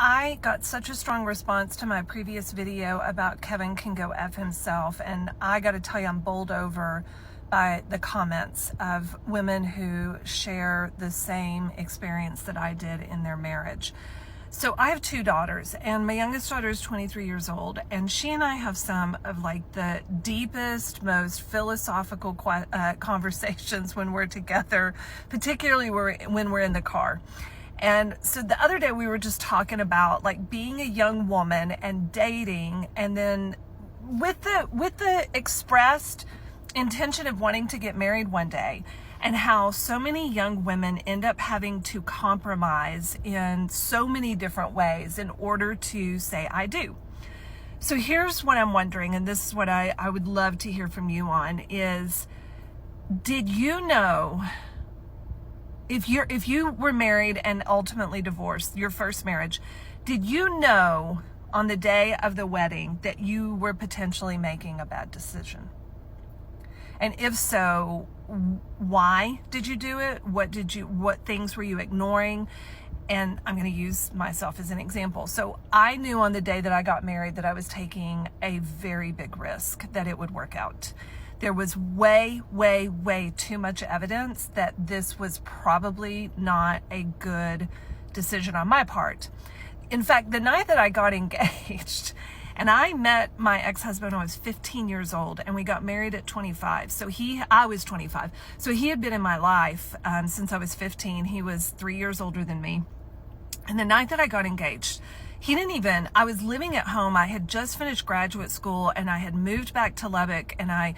I got such a strong response to my previous video about Kevin can go F himself, and I got to tell you, I'm bowled over by the comments of women who share the same experience that I did in their marriage. So I have two daughters, and my youngest daughter is 23 years old, and she and I have some of like the deepest, most philosophical conversations when we're together, particularly when we're in the car. And so the other day we were just talking about like being a young woman and dating, and then with the expressed intention of wanting to get married one day, and how so many young women end up having to compromise in so many different ways in order to say I do. So here's what I'm wondering, and this is what I would love to hear from you on, is did you know, if you were married and ultimately divorced, your first marriage, did you know on the day of the wedding that you were potentially making a bad decision? And if so, why did you do it? What things were you ignoring? And I'm going to use myself as an example. So I knew on the day that I got married that I was taking a very big risk that it would work out. There was way, way, way too much evidence that this was probably not a good decision on my part. In fact, the night that I got engaged, and I met my ex-husband when I was 15 years old, and we got married at 25. I was 25. So he had been in my life since I was 15. He was 3 years older than me. And the night that I got engaged, I was living at home. I had just finished graduate school, and I had moved back to Lubbock, and I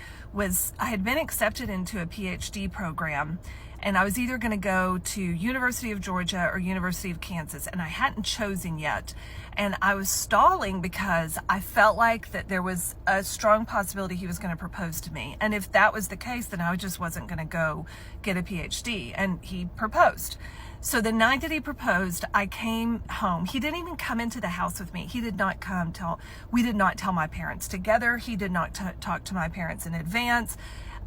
had been accepted into a PhD program. And I was either going to go to University of Georgia or University of Kansas, and I hadn't chosen yet. And I was stalling because I felt like that there was a strong possibility he was going to propose to me. And if that was the case, then I just wasn't going to go get a PhD. And he proposed. So the night that he proposed, I came home. He didn't even come into the house with me. We did not tell my parents together. He did not talk to my parents in advance.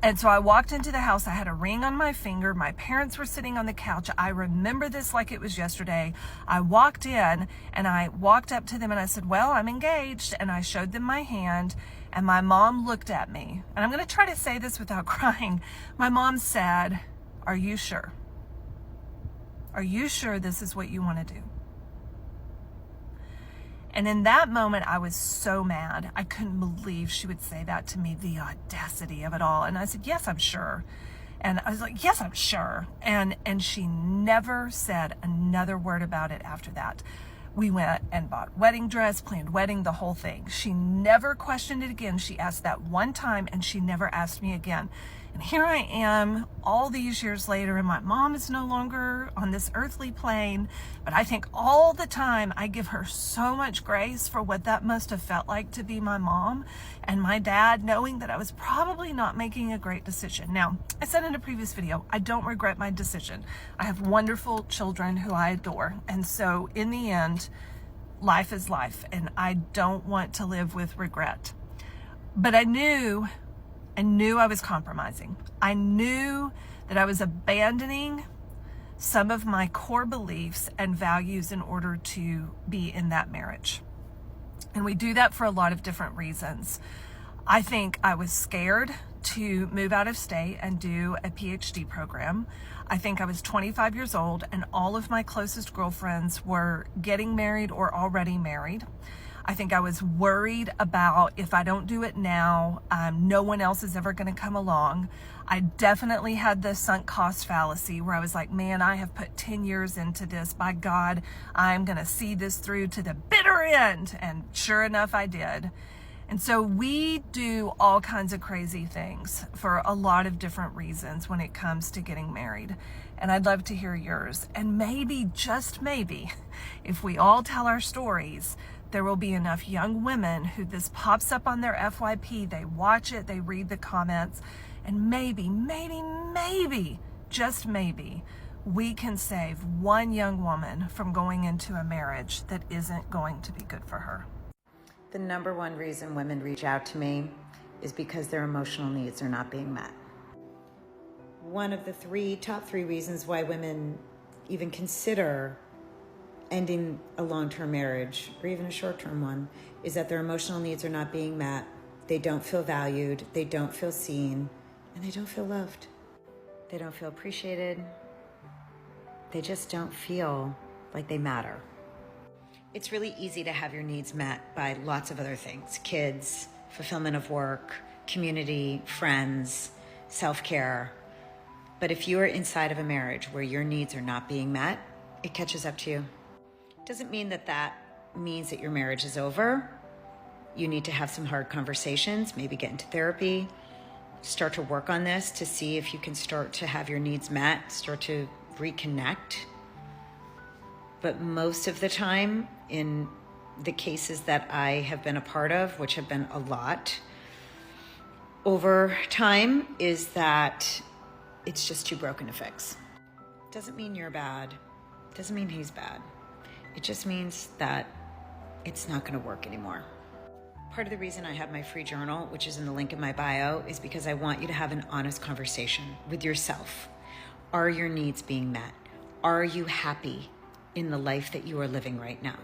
And so I walked into the house. I had a ring on my finger. My parents were sitting on the couch. I remember this like it was yesterday. I walked in and I walked up to them and I said, well, I'm engaged. And I showed them my hand, and my mom looked at me. And I'm going to try to say this without crying. My mom said, are you sure? Are you sure this is what you want to do? And in that moment, I was so mad. I couldn't believe she would say that to me, the audacity of it all. And I said, yes, I'm sure. And I was like, yes, I'm sure. And she never said another word about it after that. We went and bought wedding dress, planned wedding, the whole thing. She never questioned it again. She asked that one time, and she never asked me again. And here I am all these years later, and my mom is no longer on this earthly plane. But I think all the time I give her so much grace for what that must have felt like to be my mom and my dad, knowing that I was probably not making a great decision. Now, I said in a previous video, I don't regret my decision. I have wonderful children who I adore. And so in the end, life is life, and I don't want to live with regret. But I knew I was compromising. I knew that I was abandoning some of my core beliefs and values in order to be in that marriage. And we do that for a lot of different reasons. I think I was scared to move out of state and do a PhD program. I think I was 25 years old, and all of my closest girlfriends were getting married or already married. I think I was worried about, if I don't do it now, no one else is ever going to come along. I definitely had the sunk cost fallacy where I was like, man, I have put 10 years into this. By God, I'm going to see this through to the bitter end. And sure enough, I did. And so we do all kinds of crazy things for a lot of different reasons when it comes to getting married. And I'd love to hear yours. And maybe, just maybe, if we all tell our stories, there will be enough young women who this pops up on their FYP, they watch it, they read the comments, and maybe, just maybe, we can save one young woman from going into a marriage that isn't going to be good for her. The number one reason women reach out to me is because their emotional needs are not being met. One of the top three reasons why women even consider ending a long-term marriage or even a short-term one is that their emotional needs are not being met. They don't feel valued, they don't feel seen, and they don't feel loved. They don't feel appreciated. They just don't feel like they matter. It's really easy to have your needs met by lots of other things: kids, fulfillment of work, community, friends, self-care. But if you are inside of a marriage where your needs are not being met, it catches up to you. Doesn't mean that means that your marriage is over. You need to have some hard conversations, maybe get into therapy, start to work on this to see if you can start to have your needs met, start to reconnect. But most of the time, in the cases that I have been a part of, which have been a lot over time, is that it's just too broken to fix. Doesn't mean you're bad. Doesn't mean he's bad. It just means that it's not going to work anymore. Part of the reason I have my free journal, which is in the link in my bio, is because I want you to have an honest conversation with yourself. Are your needs being met? Are you happy in the life that you are living right now?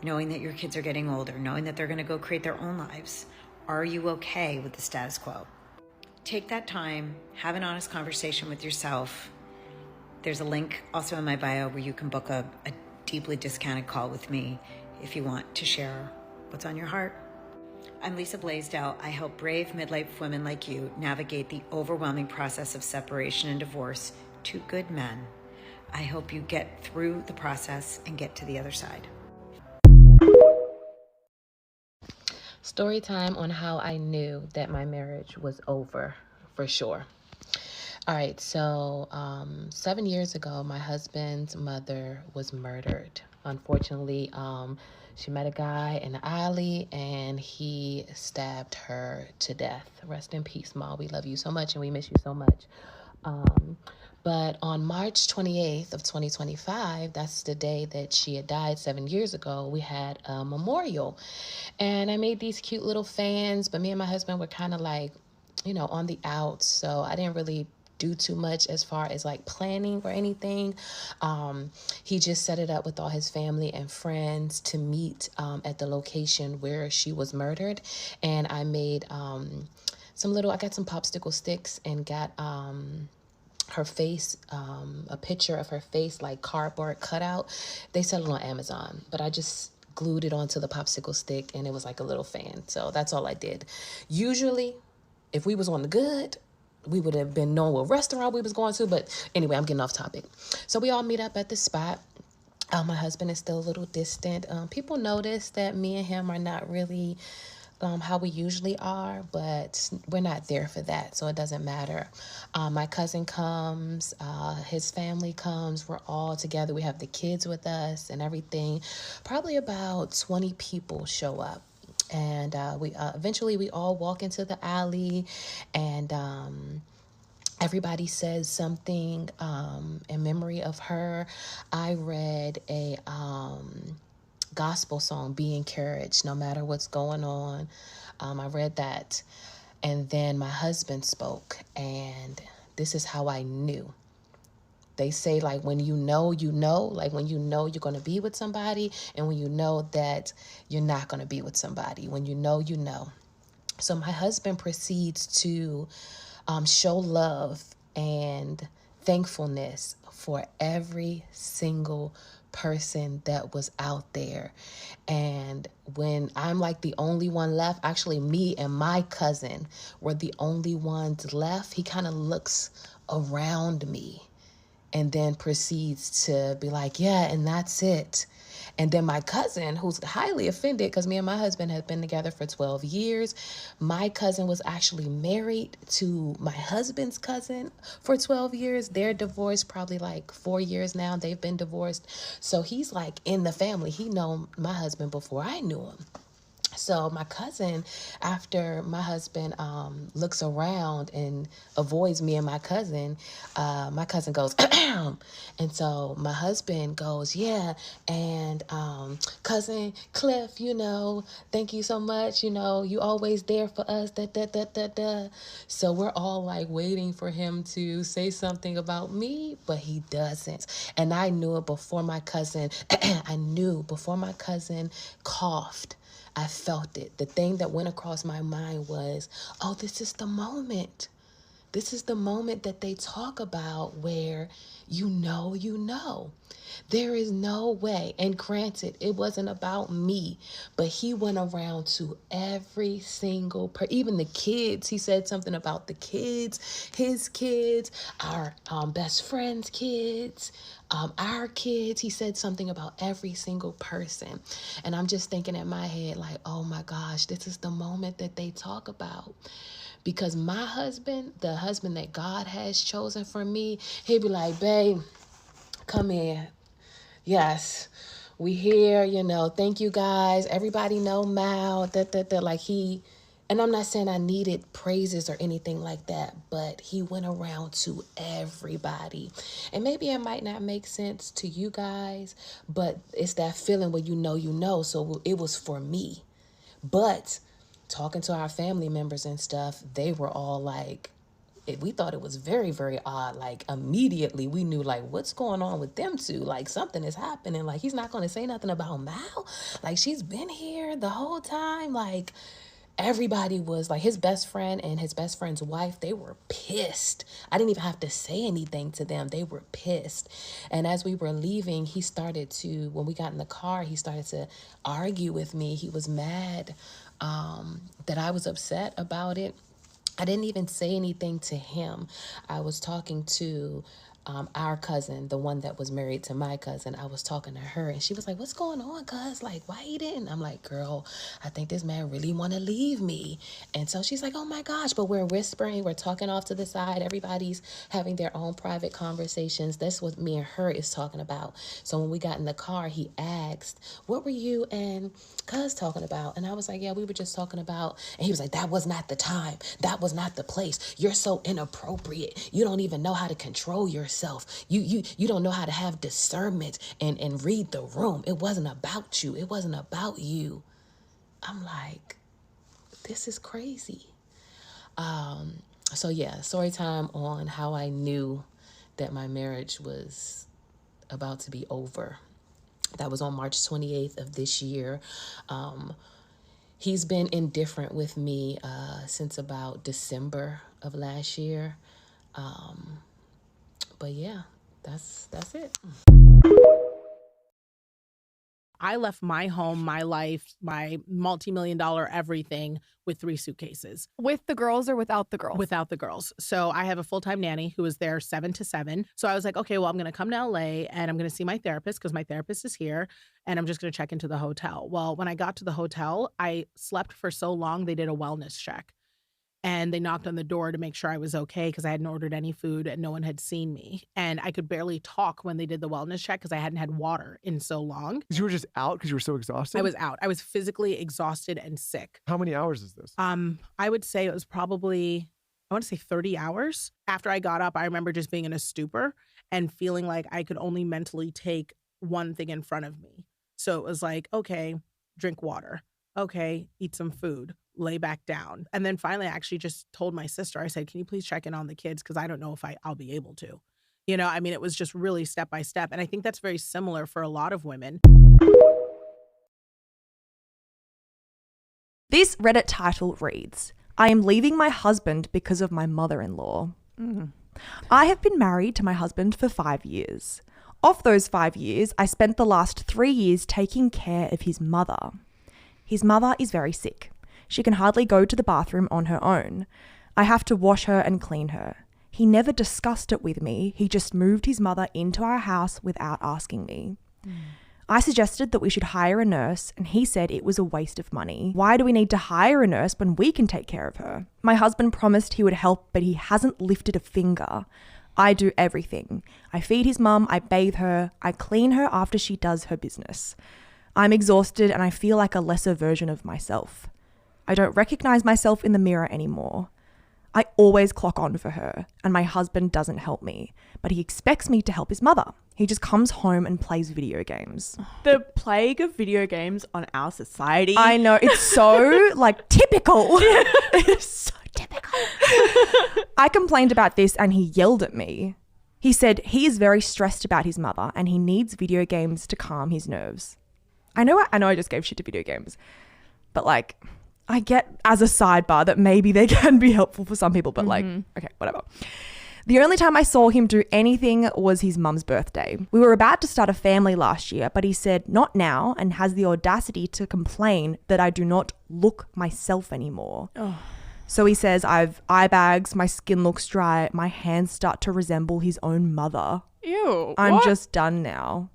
Knowing that your kids are getting older, knowing that they're going to go create their own lives. Are you okay with the status quo? Take that time, have an honest conversation with yourself. There's a link also in my bio where you can book a deeply discounted call with me if you want to share what's on your heart. I'm Lisa Blaisdell. I help brave midlife women like you navigate the overwhelming process of separation and divorce to good men. I hope you get through the process and get to the other side. Story time on how I knew that my marriage was over for sure. All right, so 7 years ago, my husband's mother was murdered. Unfortunately, she met a guy in the alley and he stabbed her to death. Rest in peace, Ma. We love you so much and we miss you so much. But on March 28th of 2025, that's the day that she had died 7 years ago, we had a memorial. And I made these cute little fans, but me and my husband were kind of like, on the outs. So I didn't really do too much as far as like planning or anything. He just set it up with all his family and friends to meet at the location where she was murdered. And I made I got some popsicle sticks and got her face, a picture of her face, like cardboard cutout. They sell it on Amazon, but I just glued it onto the popsicle stick and it was like a little fan. So that's all I did. Usually, if we was on the good, we would have been known what restaurant we was going to. But anyway, I'm getting off topic. So we all meet up at the spot. My husband is still a little distant. People notice that me and him are not really how we usually are, but we're not there for that, so it doesn't matter. My cousin comes, his family comes, we're all together. We have the kids with us and everything. Probably about 20 people show up. And we eventually we all walk into the alley and everybody says something in memory of her. I read a gospel song, Be Encouraged, no matter what's going on. I read that. And then my husband spoke, and this is how I knew. They say, like, when you know, like when you know you're going to be with somebody, and when you know that you're not going to be with somebody, when you know, you know. So my husband proceeds to show love and thankfulness for every single person that was out there. And when I'm like the only one left, actually me and my cousin were the only ones left, he kind of looks around me and then proceeds to be like, yeah, and that's it. And then my cousin, who's highly offended because me and my husband have been together for 12 years. My cousin was actually married to my husband's cousin for 12 years. They're divorced probably like 4 years now. They've been divorced. So he's like in the family. He known my husband before I knew him. So my cousin, after my husband looks around and avoids me and my cousin goes, and so my husband goes, yeah, and cousin Cliff, thank you so much, you always there for us, da, da, da, da, da. So we're all like waiting for him to say something about me, but he doesn't. And I knew it before my cousin, before my cousin coughed. I felt it. The thing that went across my mind was, oh, this is the moment. This is the moment that they talk about where you know. There is no way. And granted, it wasn't about me, but he went around to every single even the kids. He said something about the kids, his kids, our best friend's kids, our kids. He said something about every single person. And I'm just thinking in my head, like, oh my gosh, this is the moment that they talk about. Because my husband, the husband that God has chosen for me, he'd be like, babe, come here. Yes, we here, thank you guys. Everybody know Mal, like and I'm not saying I needed praises or anything like that, but he went around to everybody. And maybe it might not make sense to you guys, but it's that feeling where you know. So it was for me. But talking to our family members and stuff, they were all like, we thought it was very, very odd. Like immediately we knew like what's going on with them two. Like something is happening. Like he's not going to say nothing about Mal. Like she's been here the whole time. Like everybody was like, his best friend and his best friend's wife, they were pissed. I didn't even have to say anything to them. They were pissed. And as we were leaving, when we got in the car, he started to argue with me. He was mad that I was upset about it. I didn't even say anything to him. I was talking to our cousin, the one that was married to my cousin. I was talking to her and she was like, what's going on, cuz? Like, why he didn't? I'm like, girl, I think this man really want to leave me. And so she's like, oh my gosh, but we're whispering, we're talking off to the side. Everybody's having their own private conversations. That's what me and her is talking about. So when we got in the car, he asked, what were you and cuz talking about? And I was like, yeah, we were just talking about, and he was like, that was not the time. That was not the place. You're so inappropriate. You don't even know how to control yourself. You don't know how to have discernment and read the room. It wasn't about you. It wasn't about you. I'm like, this is crazy. So yeah, story time on how I knew that my marriage was about to be over. That was on March 28th of this year. He's been indifferent with me since about December of last year. But yeah, that's it. I left my home, my life, my multi-million-dollar everything with 3 suitcases. With the girls or without the girls? Without the girls. So I have a full-time nanny who was there 7 to 7. So I was like, okay, well, I'm going to come to LA and I'm going to see my therapist because my therapist is here and I'm just going to check into the hotel. Well, when I got to the hotel, I slept for so long, they did a wellness check. And they knocked on the door to make sure I was okay because I hadn't ordered any food and no one had seen me. And I could barely talk when they did the wellness check because I hadn't had water in so long. You were just out because you were so exhausted? I was out. I was physically exhausted and sick. How many hours is this? I would say it was probably, I want to say 30 hours. After I got up, I remember just being in a stupor and feeling like I could only mentally take one thing in front of me. So it was like, okay, drink water. Okay, eat some food. Lay back down. And then finally, I actually just told my sister, I said, can you please check in on the kids? Because I don't know if I'll be able to. It was just really step by step. And I think that's very similar for a lot of women. This Reddit title reads, I am leaving my husband because of my mother-in-law. I have been married to my husband for 5 years. Of those 5 years, I spent the last 3 years taking care of his mother. His mother is very sick. She can hardly go to the bathroom on her own. I have to wash her and clean her. He never discussed it with me. He just moved his mother into our house without asking me. I suggested that we should hire a nurse, and he said it was a waste of money. Why do we need to hire a nurse when we can take care of her? My husband promised he would help, but he hasn't lifted a finger. I do everything. I feed his mum, I bathe her, I clean her after she does her business. I'm exhausted and I feel like a lesser version of myself. I don't recognize myself in the mirror anymore. I always clock on for her, and my husband doesn't help me, but he expects me to help his mother. He just comes home and plays video games. The plague of video games on our society. I know, it's so like typical. It's so typical. I complained about this and he yelled at me. He said he is very stressed about his mother and he needs video games to calm his nerves. I know I just gave shit to video games, but like, I get as a sidebar that maybe they can be helpful for some people, but like, okay, whatever. The only time I saw him do anything was his mum's birthday. We were about to start a family last year, but he said not now and has the audacity to complain that I do not look myself anymore. Oh. So he says I've eye bags, my skin looks dry, my hands start to resemble his own mother. Ew. I'm just done now.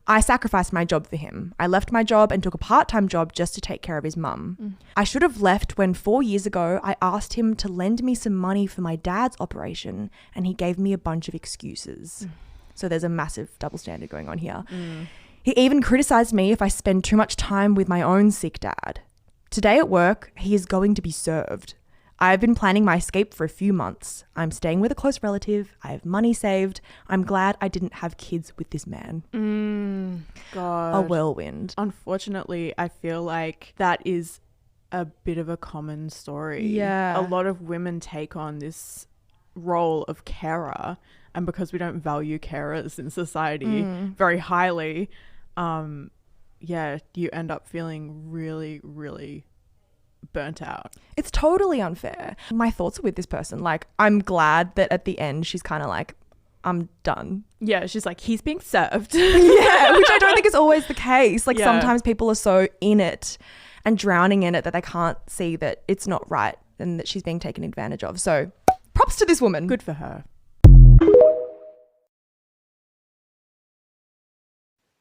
I sacrificed my job for him. I left my job and took a part-time job just to take care of his mum. I should have left when 4 years ago I asked him to lend me some money for my dad's operation and he gave me a bunch of excuses. So there's a massive double standard going on here. He even criticized me if I spend too much time with my own sick dad. Today at work, he is going to be served. I've been planning my escape for a few months. I'm staying with a close relative. I have money saved. I'm glad I didn't have kids with this man. God. A whirlwind. Unfortunately, I feel like that is a bit of a common story. Yeah. A lot of women take on this role of carer, and because we don't value carers in society very highly, you end up feeling really, really burnt out. It's totally unfair. My thoughts are with this person. Like, I'm glad that at the end she's kind of like, I'm done. Yeah, she's like, he's being served. Yeah, which I don't think is always the case. Like, Yeah. sometimes people are so in it and drowning in it that they can't see that it's not right and that she's being taken advantage of. So props to this woman. Good for her.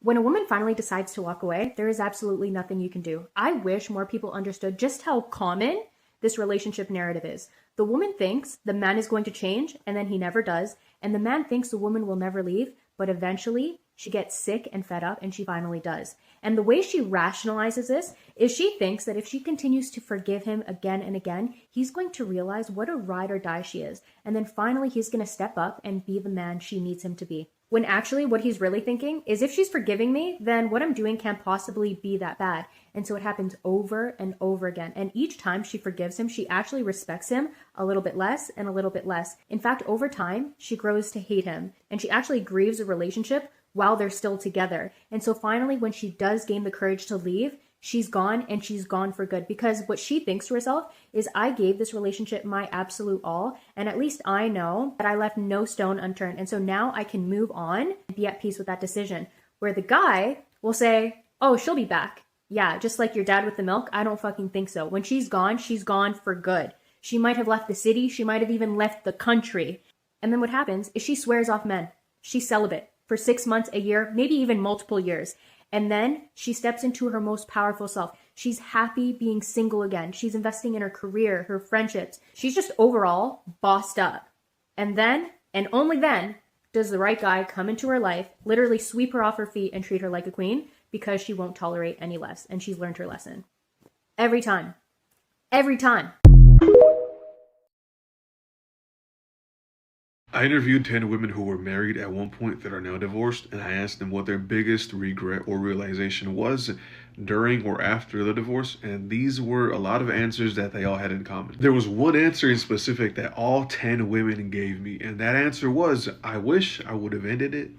When a woman finally decides to walk away, there is absolutely nothing you can do. I wish more people understood just how common this relationship narrative is. The woman thinks the man is going to change, and then he never does. And the man thinks the woman will never leave, but eventually she gets sick and fed up, and she finally does. And the way she rationalizes this is she thinks that if she continues to forgive him again and again, he's going to realize what a ride or die she is. And then finally he's going to step up and be the man she needs him to be. When actually what he's really thinking is, if she's forgiving me, then what I'm doing can't possibly be that bad. And so it happens over and over again. And each time she forgives him, she actually respects him a little bit less and a little bit less. In fact, over time, she grows to hate him. And she actually grieves a relationship while they're still together. And so finally, when she does gain the courage to leave, she's gone, and she's gone for good, because what she thinks to herself is, I gave this relationship my absolute all, and at least I know that I left no stone unturned. And so now I can move on and be at peace with that decision. Where the guy will say, oh, she'll be back. Yeah, just like your dad with the milk. I don't fucking think so. When she's gone for good. She might have left the city. She might have even left the country. And then what happens is she swears off men. She's celibate for 6 months, a year, maybe even multiple years. And then she steps into her most powerful self. She's happy being single again. She's investing in her career, her friendships. She's just overall bossed up. And then, and only then, does the right guy come into her life, literally sweep her off her feet and treat her like a queen, because she won't tolerate any less. And she's learned her lesson. Every time. Every time. I interviewed 10 women who were married at one point that are now divorced, and I asked them what their biggest regret or realization was during or after the divorce, and these were a lot of answers that they all had in common. There was one answer in specific that all 10 women gave me, and that answer was, I wish I would have ended it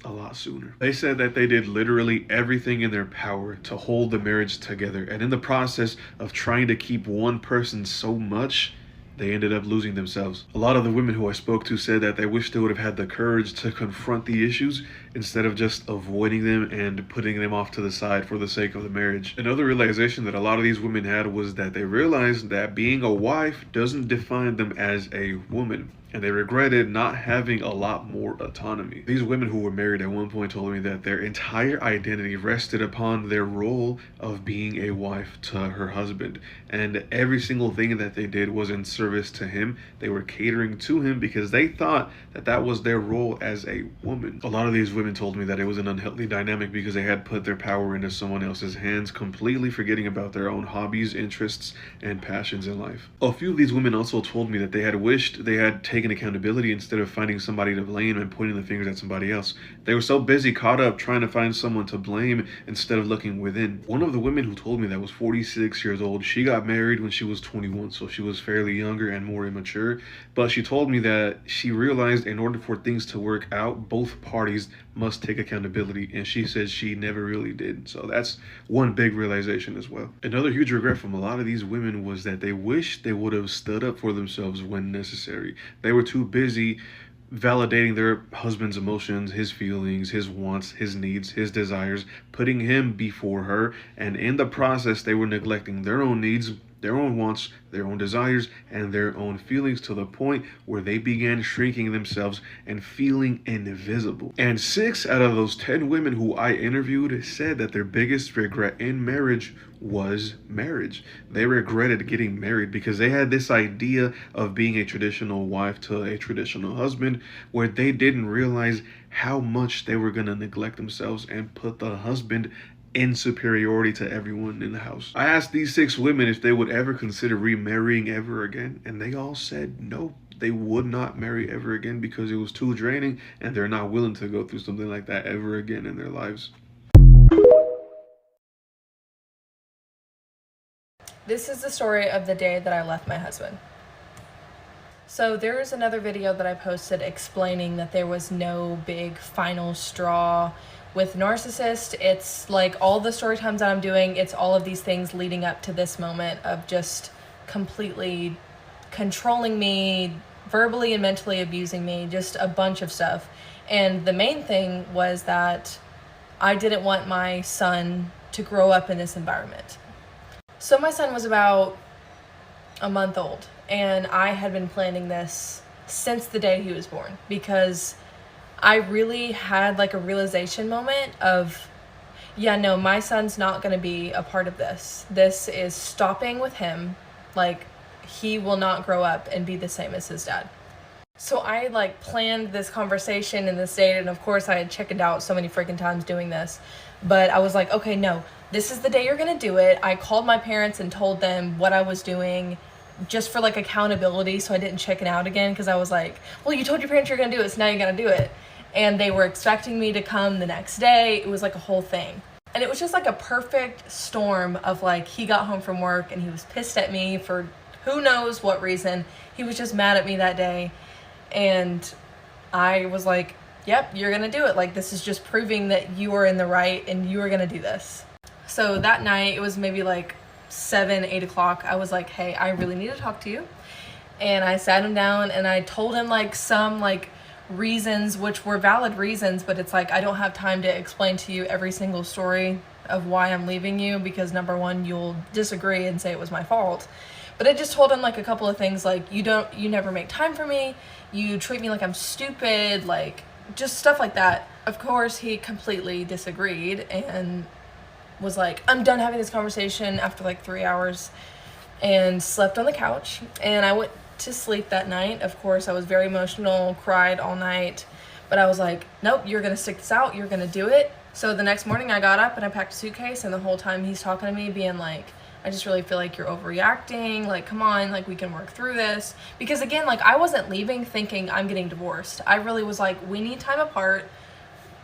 a lot sooner. They said that they did literally everything in their power to hold the marriage together, and in the process of trying to keep one person so much, they ended up losing themselves. A lot of the women who I spoke to said that they wish they would have had the courage to confront the issues instead of just avoiding them and putting them off to the side for the sake of the marriage. Another realization that a lot of these women had was that they realized that being a wife doesn't define them as a woman. and they regretted not having a lot more autonomy. These women who were married at one point told me that their entire identity rested upon their role of being a wife to her husband, and every single thing that they did was in service to him. They were catering to him because they thought that that was their role as a woman. A lot of these women told me that it was an unhealthy dynamic because they had put their power into someone else's hands, completely forgetting about their own hobbies, interests, and passions in life. A few of these women also told me that they had wished they had taken accountability instead of finding somebody to blame and pointing the fingers at somebody else. They were so busy caught up trying to find someone to blame instead of looking within. One of the women who told me that was 46 years old. She got married when she was 21, so she was fairly younger and more immature. But she told me that she realized in order for things to work out, both parties must take accountability, and she said she never really did. So that's one big realization as well. Another huge regret from a lot of these women was that they wished they would have stood up for themselves when necessary. They were too busy validating their husband's emotions, his feelings, his wants, his needs, his desires, putting him before her, and in the process they were neglecting their own needs, their own wants, their own desires, and their own feelings, to the point where they began shrinking themselves and feeling invisible. And 6 out of those 10 women who I interviewed said that their biggest regret in marriage was marriage. They regretted getting married because they had this idea of being a traditional wife to a traditional husband, where they didn't realize how much they were going to neglect themselves and put the husband in superiority to everyone in the house. I asked these 6 women if they would ever consider remarrying ever again, and they all said no. They would not marry ever again because it was too draining, and they're not willing to go through something like that ever again in their lives. This is the story of the day that I left my husband. So there is another video that I posted explaining that there was no big final straw with narcissist. It's like all the story times that I'm doing, it's all of these things leading up to this moment of just completely controlling me, verbally and mentally abusing me, just a bunch of stuff. And the main thing was that I didn't want my son to grow up in this environment. So my son was about a month old, and I had been planning this since the day he was born, because I really had like a realization moment of, yeah, no, my son's not going to be a part of this. This is stopping with him. Like, he will not grow up and be the same as his dad. So I like planned this conversation and this date, and of course I had chickened out so many freaking times doing this, but I was like, okay, no, this is the day you're going to do it. I called my parents and told them what I was doing, just for like accountability, so I didn't chicken out again, because I was like, well, you told your parents you're going to do it, so now you're going to do it. And they were expecting me to come the next day. It was like a whole thing. And it was just like a perfect storm of like, he got home from work and he was pissed at me for who knows what reason. He was just mad at me that day. And I was like, yep, you're going to do it. Like, this is just proving that you are in the right and you are going to do this. So that night, it was maybe like 7, 8 o'clock. I was like, hey, I really need to talk to you. And I sat him down and I told him like some like reasons, which were valid reasons, but it's like, I don't have time to explain to you every single story of why I'm leaving you, because number one, you'll disagree and say it was my fault. But I just told him like a couple of things, like, you never make time for me, you treat me like I'm stupid, like just stuff like that. Of course, he completely disagreed and was like, I'm done having this conversation after like 3 hours, and slept on the couch. And I went to sleep that night. Of course, I was very emotional, cried all night, but I was like, nope, you're gonna stick this out, you're gonna do it. So the next morning I got up and I packed a suitcase, and the whole time he's talking to me being like, I just really feel like you're overreacting, like, come on, like, we can work through this. Because again, like, I wasn't leaving thinking I'm getting divorced. I really was like, we need time apart.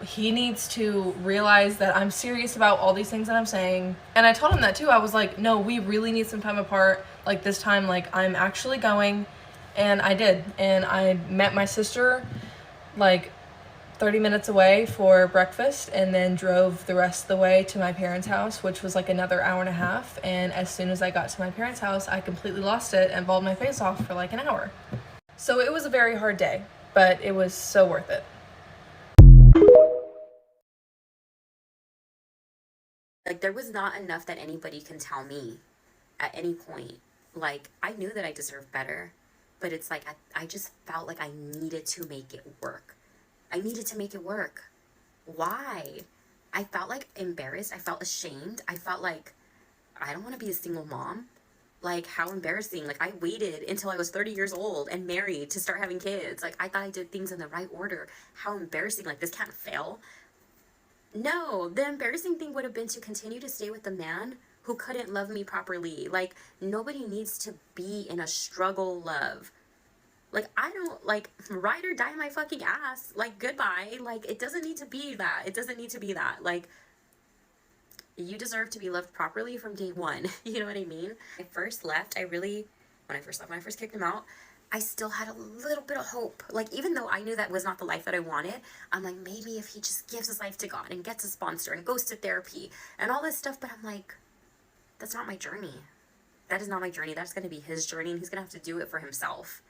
He needs to realize that I'm serious about all these things that I'm saying. And I told him that too. I was like, no, we really need some time apart. Like, this time, like, I'm actually going. And I did. And I met my sister like 30 minutes away for breakfast, and then drove the rest of the way to my parents' house, which was like another hour and a half. And as soon as I got to my parents' house, I completely lost it and bawled my face off for like an hour. So it was a very hard day, but it was so worth it. Like, there was not enough that anybody can tell me at any point. Like, I knew that I deserved better. But it's like, I just felt like I needed to make it work. I needed to make it work. Why? I felt like embarrassed. I felt ashamed. I felt like I don't want to be a single mom. Like, how embarrassing. Like, I waited until I was 30 years old and married to start having kids. Like, I thought I did things in the right order. How embarrassing. Like, this can't fail. No, the embarrassing thing would have been to continue to stay with the man who couldn't love me properly. Like, nobody needs to be in a struggle love. Like, I don't, like, ride or die my fucking ass. Like, goodbye. Like, it doesn't need to be that. It doesn't need to be that. Like, you deserve to be loved properly from day one. You know what I mean? When I first left, when I first kicked him out, I still had a little bit of hope. Like, even though I knew that was not the life that I wanted, I'm like, maybe if he just gives his life to God and gets a sponsor and goes to therapy and all this stuff. But I'm like, that's not my journey. That is not my journey. That's going to be his journey, and he's going to have to do it for himself.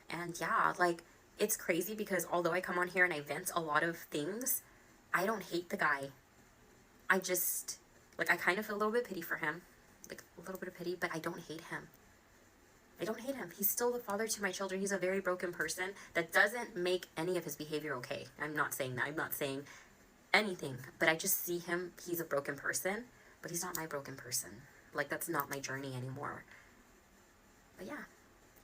And yeah, like, it's crazy because although I come on here and I vent a lot of things, I don't hate the guy. I just, like, I kind of feel a little bit pity for him. Like, a little bit of pity, but I don't hate him. I don't hate him. He's still the father to my children. He's a very broken person. That doesn't make any of his behavior okay. I'm not saying that. I'm not saying anything. But I just see him. He's a broken person. But he's not my broken person. Like, that's not my journey anymore. But yeah,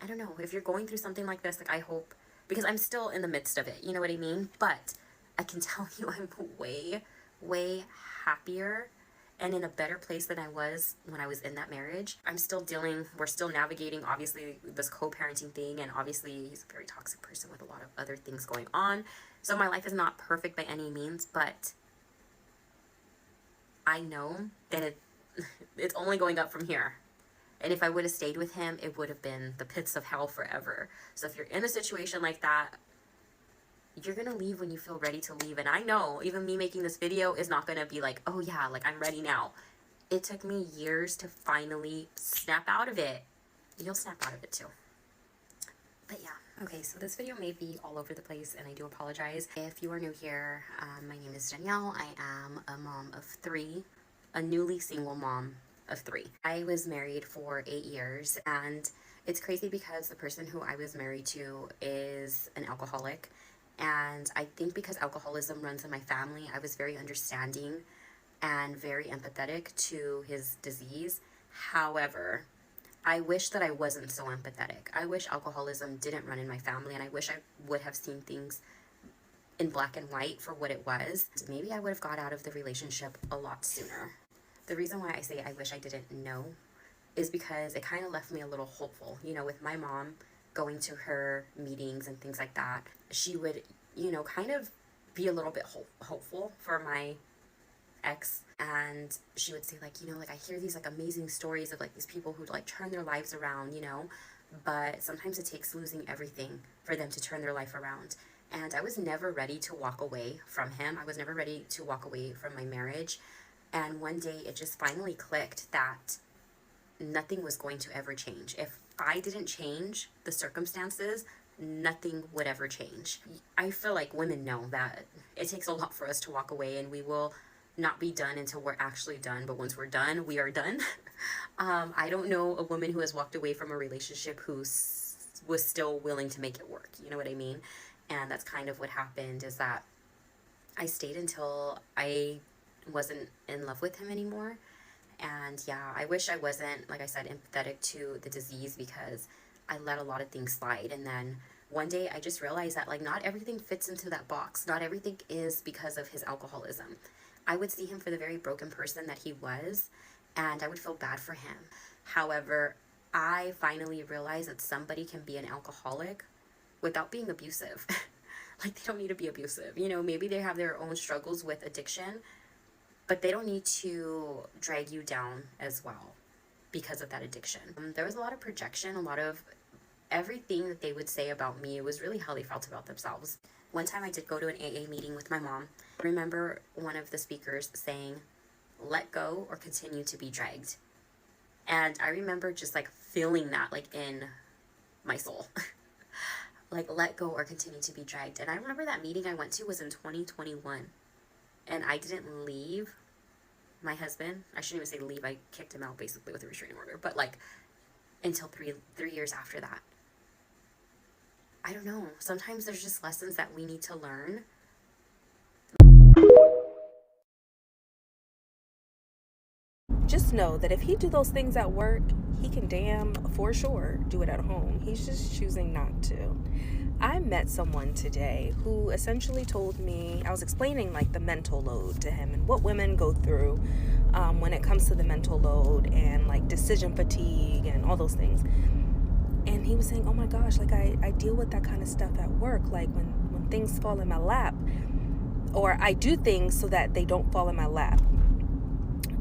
I don't know. If you're going through something like this, like, I hope, because I'm still in the midst of it. You know what I mean? But I can tell you I'm way, way happier and in a better place than I was when I was in that marriage. We're still navigating, obviously, this co-parenting thing, and obviously he's a very toxic person with a lot of other things going on. So my life is not perfect by any means, but I know that it's only going up from here. And if I would have stayed with him, it would have been the pits of hell forever. So if you're in a situation like that, you're going to leave when you feel ready to leave. And I know even me making this video is not going to be like, oh yeah, like, I'm ready now. It took me years to finally snap out of it. You'll snap out of it too. But yeah, okay, so this video may be all over the place, and I do apologize. If you are new here, my name is Danielle. I am a mom of 3, a newly single mom of 3. I was married for 8 years, and it's crazy because the person who I was married to is an alcoholic. And I think because alcoholism runs in my family, I was very understanding and very empathetic to his disease. However, I wish that I wasn't so empathetic. I wish alcoholism didn't run in my family, and I wish I would have seen things in black and white for what it was. Maybe I would have got out of the relationship a lot sooner. The reason why I say I wish I didn't know is because it kind of left me a little hopeful. You know, with my mom going to her meetings and things like that, she would, you know, kind of be a little bit hopeful for my ex, and she would say, like, you know, like, I hear these, like, amazing stories of, like, these people who, like, turn their lives around, you know, but sometimes it takes losing everything for them to turn their life around. And I was never ready to walk away from him. I was never ready to walk away from my marriage. And one day it just finally clicked that nothing was going to ever change. If I didn't change the circumstances, nothing would ever change. I feel like women know that it takes a lot for us to walk away, and we will not be done until we're actually done. But once we're done, we are done. I don't know a woman who has walked away from a relationship who was still willing to make it work. You know what I mean? And that's kind of what happened, is that I stayed until I wasn't in love with him anymore. And yeah, I wish I wasn't, like I said, empathetic to the disease, because I let a lot of things slide. And then one day I just realized that, like, not everything fits into that box. Not everything is because of his alcoholism. I would see him for the very broken person that he was, and I would feel bad for him. However, I finally realized that somebody can be an alcoholic without being abusive. Like, they don't need to be abusive. You know, maybe they have their own struggles with addiction, but they don't need to drag you down as well because of that addiction. There was a lot of projection, a lot of everything that they would say about me. It was really how they felt about themselves. One time I did go to an AA meeting with my mom. I remember one of the speakers saying, "Let go or continue to be dragged." And I remember just, like, feeling that, like, in my soul. Like, let go or continue to be dragged. And I remember that meeting I went to was in 2021. And I didn't leave my husband. I shouldn't even say leave. I kicked him out basically with a restraining order. But, like, until three years after that. I don't know. Sometimes there's just lessons that we need to learn. Just know that if he do those things at work, he can damn for sure do it at home. He's just choosing not to. I met someone today who essentially told me, I was explaining like the mental load to him and what women go through when it comes to the mental load and like decision fatigue and all those things. And he was saying, oh my gosh, like I deal with that kind of stuff at work. Like when things fall in my lap, or I do things so that they don't fall in my lap.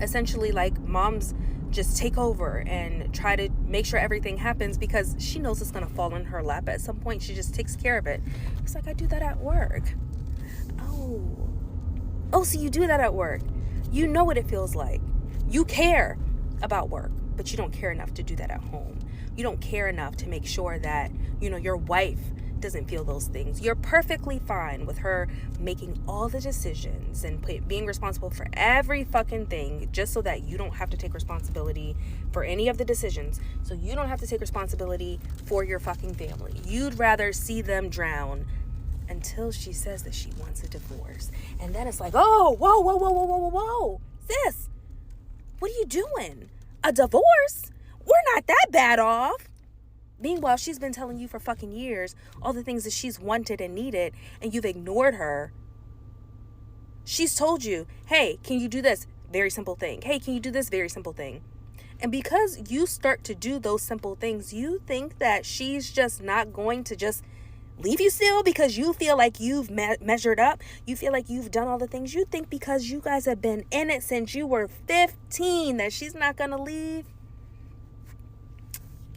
Essentially, like, moms just take over and try to make sure everything happens because she knows it's going to fall in her lap at some point. She just takes care of it. It's like, I do that at work. Oh, so you do that at work. You know what it feels like. You care about work, but you don't care enough to do that at home. You don't care enough to make sure that, your wife doesn't feel those things. You're perfectly fine with her making all the decisions and being responsible for every fucking thing just so that you don't have to take responsibility for any of the decisions. So you don't have to take responsibility for your fucking family. You'd rather see them drown until she says that she wants a divorce. And then it's like, oh, whoa, sis, what are you doing? A divorce? We're not that bad off. Meanwhile, she's been telling you for fucking years all the things that she's wanted and needed, and you've ignored her. She's told you, hey, can you do this? Very simple thing. Hey, can you do this? Very simple thing. And because you start to do those simple things, you think that she's just not going to just leave you still because you feel like you've measured up. You feel like you've done all the things. You think because you guys have been in it since you were 15 that she's not going to leave.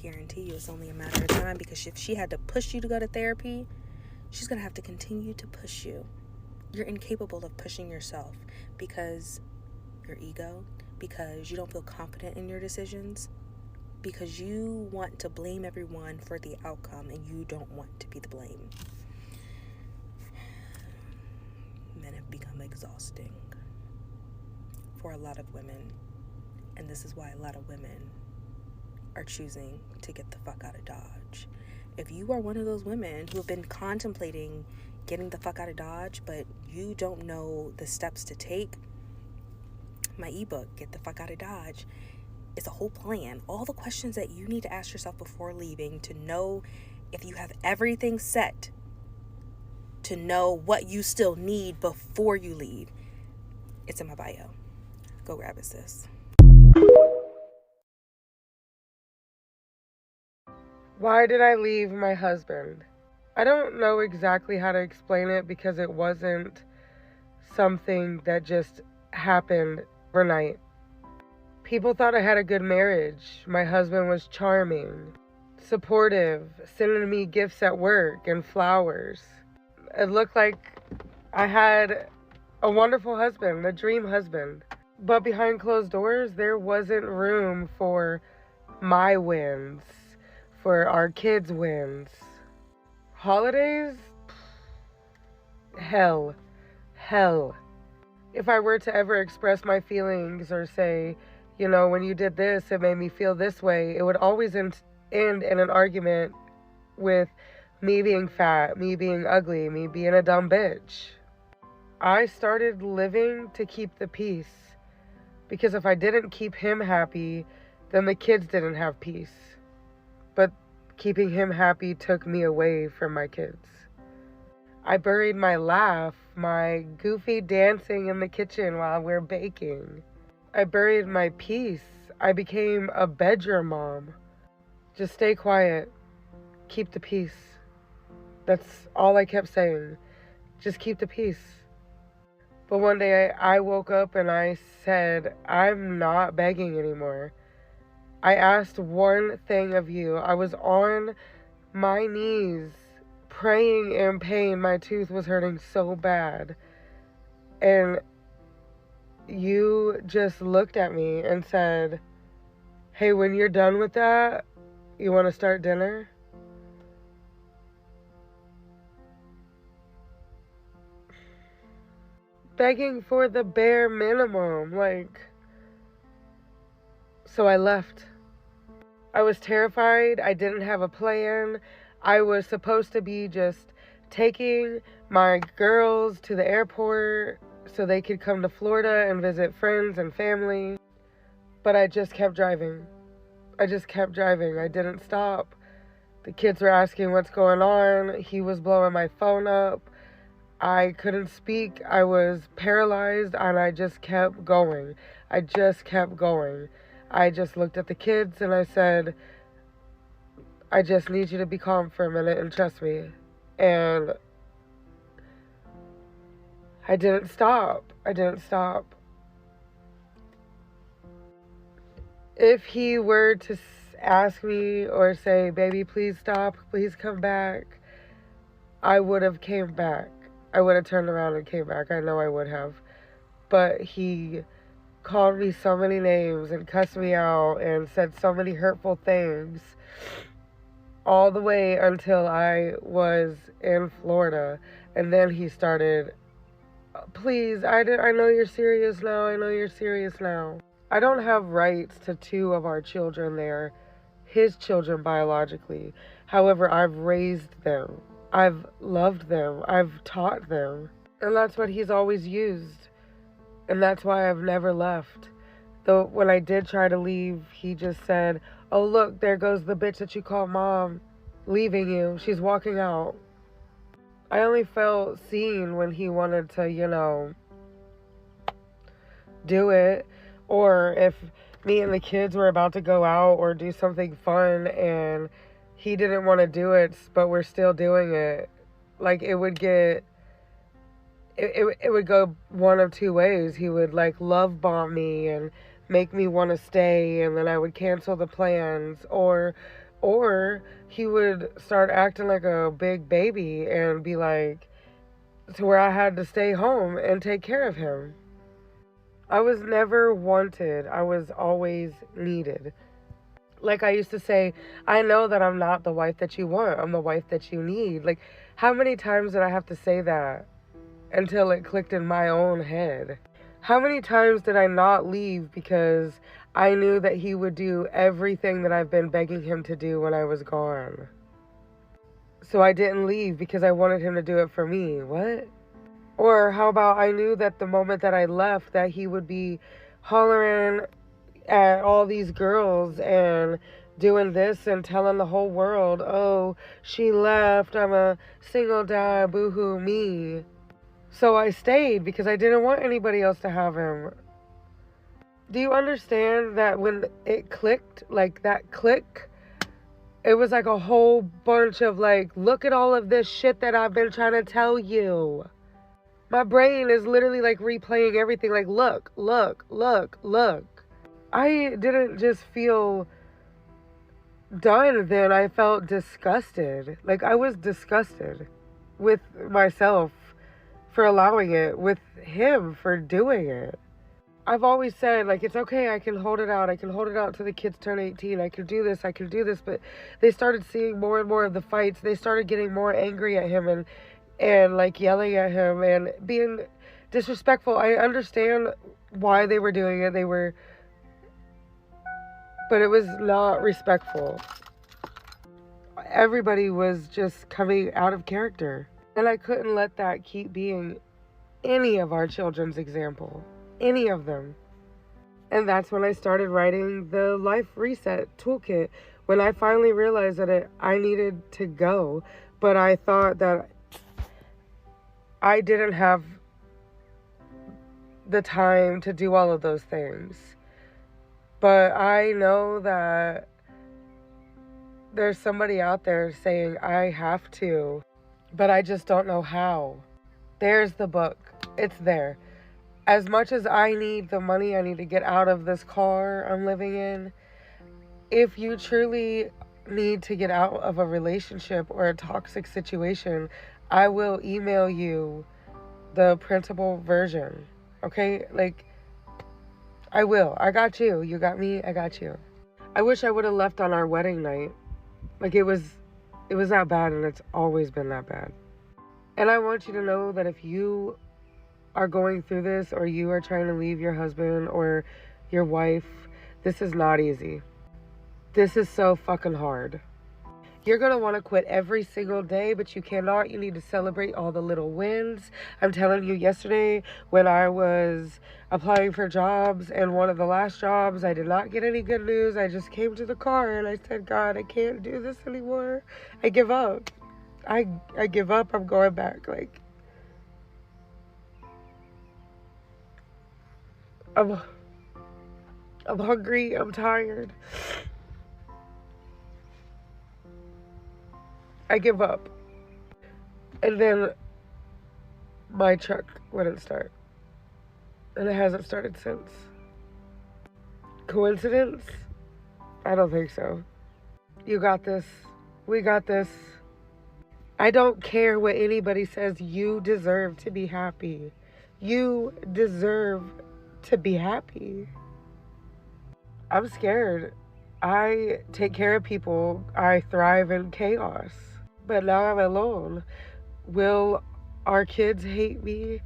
Guarantee you it's only a matter of time, because if she had to push you to go to therapy, she's going to have to continue to push you. You're incapable of pushing yourself because your ego, because you don't feel confident in your decisions, because you want to blame everyone for the outcome and you don't want to be the blame. Men have become exhausting for a lot of women, and this is why a lot of women are choosing to get the fuck out of Dodge. If you are one of those women who have been contemplating getting the fuck out of Dodge, but you don't know the steps to take, my ebook, Get the Fuck Out of Dodge, is a whole plan. All the questions that you need to ask yourself before leaving to know if you have everything set, to know what you still need before you leave. It's in my bio. Go grab it, sis. Why did I leave my husband? I don't know exactly how to explain it because it wasn't something that just happened overnight. People thought I had a good marriage. My husband was charming, supportive, sending me gifts at work and flowers. It looked like I had a wonderful husband, a dream husband. But behind closed doors, there wasn't room for my wins, for our kids' wins. Holidays? Hell. If I were to ever express my feelings or say, when you did this, it made me feel this way, it would always end in an argument with me being fat, me being ugly, me being a dumb bitch. I started living to keep the peace, because if I didn't keep him happy, then the kids didn't have peace. But keeping him happy took me away from my kids. I buried my laugh, my goofy dancing in the kitchen while we're baking. I buried my peace. I became a bedroom mom. Just stay quiet. Keep the peace. That's all I kept saying. Just keep the peace. But one day I woke up and I said, I'm not begging anymore. I asked one thing of you. I was on my knees, praying in pain. My tooth was hurting so bad. And you just looked at me and said, hey, when you're done with that, you want to start dinner? Begging for the bare minimum, so I left. I was terrified. I didn't have a plan. I was supposed to be just taking my girls to the airport so they could come to Florida and visit friends and family. But I just kept driving. I didn't stop. The kids were asking what's going on. He was blowing my phone up. I couldn't speak. I was paralyzed, and I just kept going. I just looked at the kids and I said, I just need you to be calm for a minute and trust me. And I didn't stop. If he were to ask me or say, baby, please stop, please come back, I would have came back. I would have turned around and came back. I know I would have. But he called me so many names and cussed me out and said so many hurtful things all the way until I was in Florida. And then he started, please, I know you're serious now. I don't have rights to 2 of our children there, his children biologically. However, I've raised them. I've loved them. I've taught them. And that's what he's always used. And that's why I've never left. Though when I did try to leave, he just said, oh, look, there goes the bitch that you call mom leaving you. She's walking out. I only felt seen when he wanted to, do it. Or if me and the kids were about to go out or do something fun and he didn't want to do it, but we're still doing it. Like, it would go one of 2 ways. He would love bomb me and make me want to stay, and then I would cancel the plans, or he would start acting like a big baby and be like, to where I had to stay home and take care of him. I was never wanted. I was always needed. Like I used to say, I know that I'm not the wife that you want. I'm the wife that you need. Like, how many times did I have to say that until it clicked in my own head? How many times did I not leave because I knew that he would do everything that I've been begging him to do when I was gone? So I didn't leave because I wanted him to do it for me. What? Or how about I knew that the moment that I left that he would be hollering at all these girls and doing this and telling the whole world, oh, she left, I'm a single dad, boo-hoo me. So I stayed because I didn't want anybody else to have him. Do you understand that when it clicked, like that click, it was like a whole bunch of look at all of this shit that I've been trying to tell you. My brain is literally replaying everything, look. I didn't just feel done then, I felt disgusted. I was disgusted with myself for allowing it, with him for doing it. I've always said, it's okay, I can hold it out till the kids turn 18, I can do this, but they started seeing more and more of the fights, they started getting more angry at him and yelling at him and being disrespectful. I understand why they were doing it, but it was not respectful. Everybody was just coming out of character. And I couldn't let that keep being any of our children's example. Any of them. And that's when I started writing the Life Reset Toolkit. When I finally realized that I needed to go. But I thought that I didn't have the time to do all of those things. But I know that there's somebody out there saying I have to, but I just don't know how. There's the book. It's there. As much as I need the money, I need to get out of this car I'm living in. If you truly need to get out of a relationship or a toxic situation, I will email you the printable version. Okay? I will. I got you. You got me. I got you. I wish I would have left on our wedding night. It was that bad, and it's always been that bad. And I want you to know that if you are going through this, or you are trying to leave your husband or your wife, this is not easy. This is so fucking hard. You're going to want to quit every single day, but you cannot. You need to celebrate all the little wins. I'm telling you, yesterday when I was applying for jobs and one of the last jobs, I did not get any good news. I just came to the car and I said, God, I can't do this anymore. I give up. I give up. I'm going back. Like, I'm hungry. I'm tired. I give up. And then my truck wouldn't start. And it hasn't started since. Coincidence? I don't think so. You got this. We got this. I don't care what anybody says. You deserve to be happy. You deserve to be happy. I'm scared. I take care of people. I thrive in chaos. But now I'm alone. Will our kids hate me?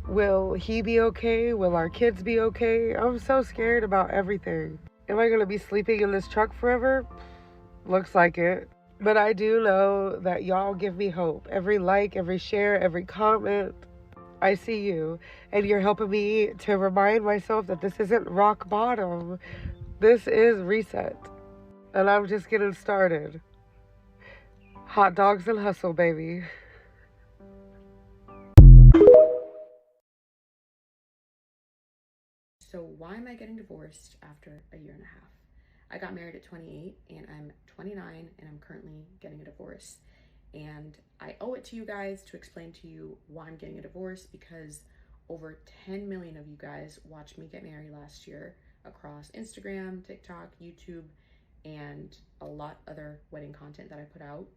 Will he be okay? Will our kids be okay? I'm so scared about everything. Am I going to be sleeping in this truck forever? Looks like it. But I do know that y'all give me hope. Every like, every share, every comment, I see you. And you're helping me to remind myself that this isn't rock bottom. This is reset. And I'm just getting started. Hot dogs and hustle, baby. So why am I getting divorced after a year and a half? I got married at 28 and I'm 29 and I'm currently getting a divorce. And I owe it to you guys to explain to you why I'm getting a divorce, because over 10 million of you guys watched me get married last year across Instagram, TikTok, YouTube, and a lot other wedding content that I put out.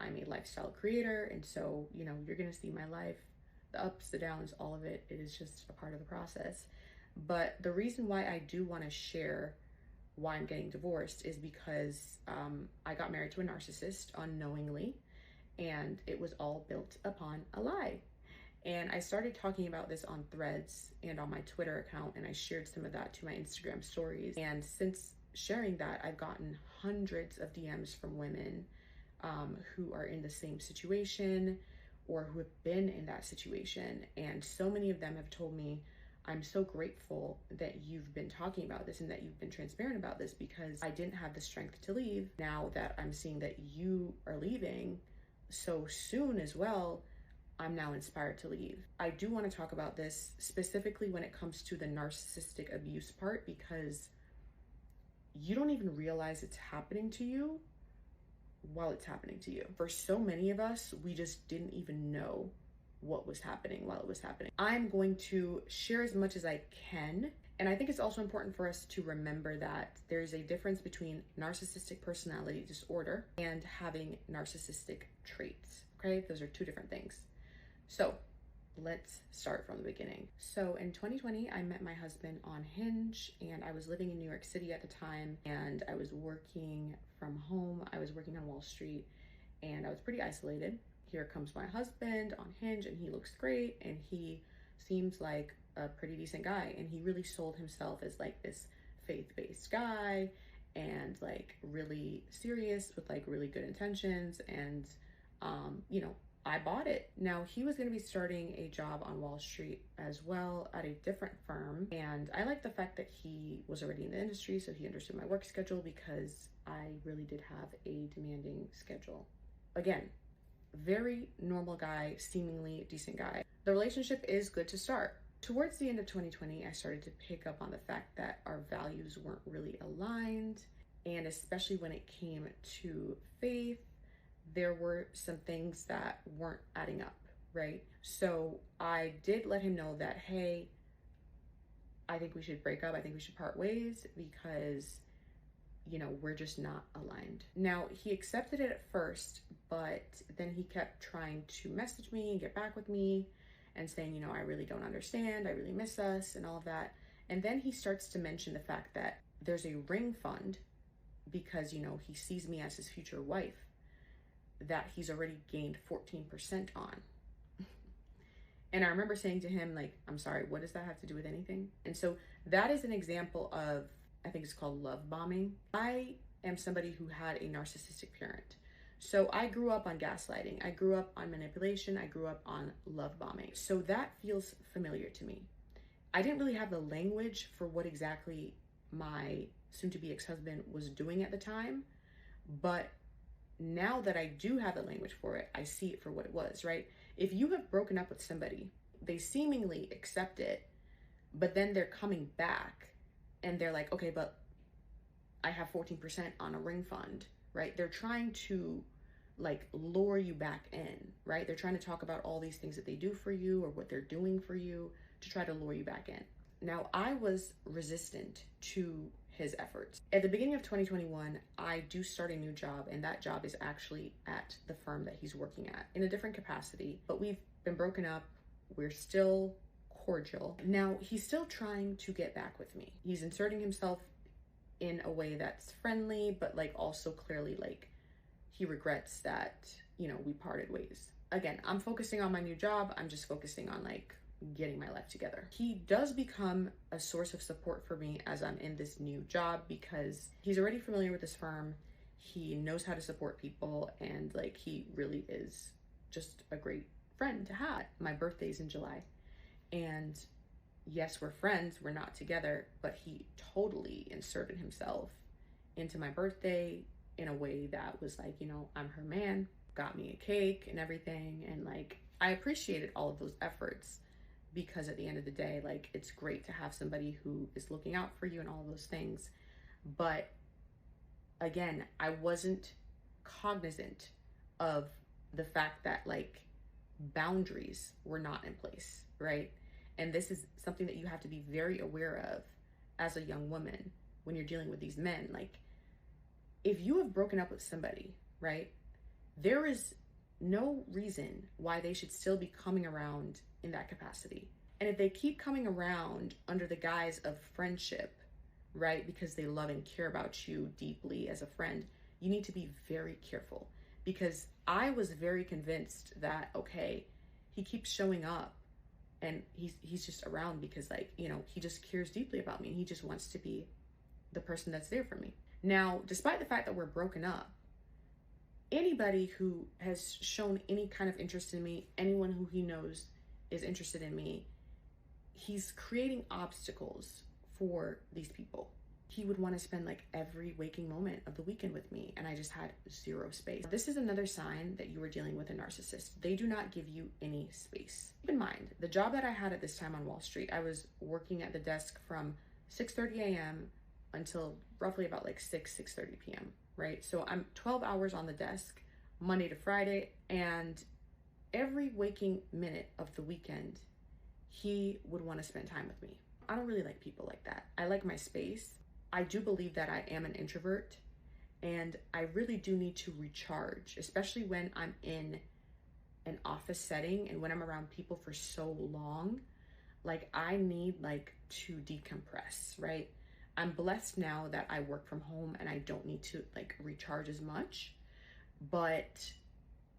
I'm a lifestyle creator, and so, you know, you're gonna see my life, the ups, the downs, all of it. It is just a part of the process. But the reason why I do want to share why I'm getting divorced is because I got married to a narcissist unknowingly, and it was all built upon a lie. And I started talking about this on Threads and on my Twitter account, and I shared some of that to my Instagram stories. And since sharing that, I've gotten hundreds of DMs from women who are in the same situation or who have been in that situation. And so many of them have told me, I'm so grateful that you've been talking about this and that you've been transparent about this, because I didn't have the strength to leave. Now that I'm seeing that you are leaving so soon as well, I'm now inspired to leave. I do want to talk about this specifically when it comes to the narcissistic abuse part, because you don't even realize it's happening to you while it's happening to you. For so many of us, we just didn't even know what was happening while it was happening. I'm going to share as much as I can. And I think it's also important for us to remember that there's a difference between narcissistic personality disorder and having narcissistic traits, okay? Those are two different things. So let's start from the beginning. So in 2020, I met my husband on Hinge, and I was living in New York City at the time, and I was working from home. I was working on Wall Street, and I was pretty isolated. Here comes my husband on Hinge, and he looks great, and he seems like a pretty decent guy, and he really sold himself as like this faith-based guy and like really serious with like really good intentions, and you know, I bought it. Now, he was going to be starting a job on Wall Street as well at a different firm, and I like the fact that he was already in the industry, so he understood my work schedule, because I really did have a demanding schedule. Again, very normal guy, seemingly decent guy. The relationship is good to start. Towards the end of 2020, I started to pick up on the fact that our values weren't really aligned, and especially when it came to faith, there were some things that weren't adding up, right? So I did let him know that, hey, I think we should break up. I think we should part ways, because, you know, we're just not aligned. Now, he accepted it at first, but then he kept trying to message me and get back with me and saying, you know, I really don't understand. I really miss us and all of that. And then he starts to mention the fact that there's a ring fund, because, you know, he sees me as his future wife, that he's already gained 14% on. And I remember saying to him, like, I'm sorry, what does that have to do with anything? And so that is an example of, I think it's called love bombing. I am somebody who had a narcissistic parent. So I grew up on gaslighting. I grew up on manipulation. I grew up on love bombing. So that feels familiar to me. I didn't really have the language for what exactly my soon-to-be ex-husband was doing at the time, but now that I do have the language for it, I see it for what it was, right? If you have broken up with somebody, they seemingly accept it, but then they're coming back and they're like, okay, but I have 14% on a ring fund, right? They're trying to like lure you back in, right? They're trying to talk about all these things that they do for you or what they're doing for you to try to lure you back in. Now, I was resistant to his efforts. At the beginning of 2021, I do start a new job, and that job is actually at the firm that he's working at in a different capacity, but we've been broken up. We're still cordial. Now, he's still trying to get back with me. He's inserting himself in a way that's friendly, but like also clearly like he regrets that, you know, we parted ways. Again, I'm focusing on my new job. I'm just focusing on like getting my life together. He does become a source of support for me as I'm in this new job because he's already familiar with this firm. He knows how to support people, and like he really is just a great friend to have. My birthday's in July, and yes, we're friends, we're not together, but he totally inserted himself into my birthday in a way that was like, you know, I'm her man, got me a cake and everything. And like, I appreciated all of those efforts because at the end of the day, like, it's great to have somebody who is looking out for you and all those things. But again, I wasn't cognizant of the fact that like boundaries were not in place, right? And this is something that you have to be very aware of as a young woman when you're dealing with these men. Like, if you have broken up with somebody, right, there is no reason why they should still be coming around in that capacity. And if they keep coming around under the guise of friendship, right, because they love and care about you deeply as a friend, you need to be very careful. Because I was very convinced that, okay, he keeps showing up and he's just around because, like, you know, he just cares deeply about me and he just wants to be the person that's there for me. Now, despite the fact that we're broken up, anybody who has shown any kind of interest in me, anyone who he knows is interested in me, he's creating obstacles for these people. He would want to spend like every waking moment of the weekend with me, and I just had zero space. This is another sign that you are dealing with a narcissist. They do not give you any space. Keep in mind, the job that I had at this time on Wall Street, I was working at the desk from 6:30 a.m. until roughly about like 6:30 p.m., right? So I'm 12 hours on the desk, Monday to Friday, and every waking minute of the weekend, he would want to spend time with me. I don't really like people like that. I like my space. I do believe that I am an introvert, and I really do need to recharge, especially when I'm in an office setting and when I'm around people for so long. Like, I need like to decompress, right? I'm blessed now that I work from home and I don't need to like recharge as much, but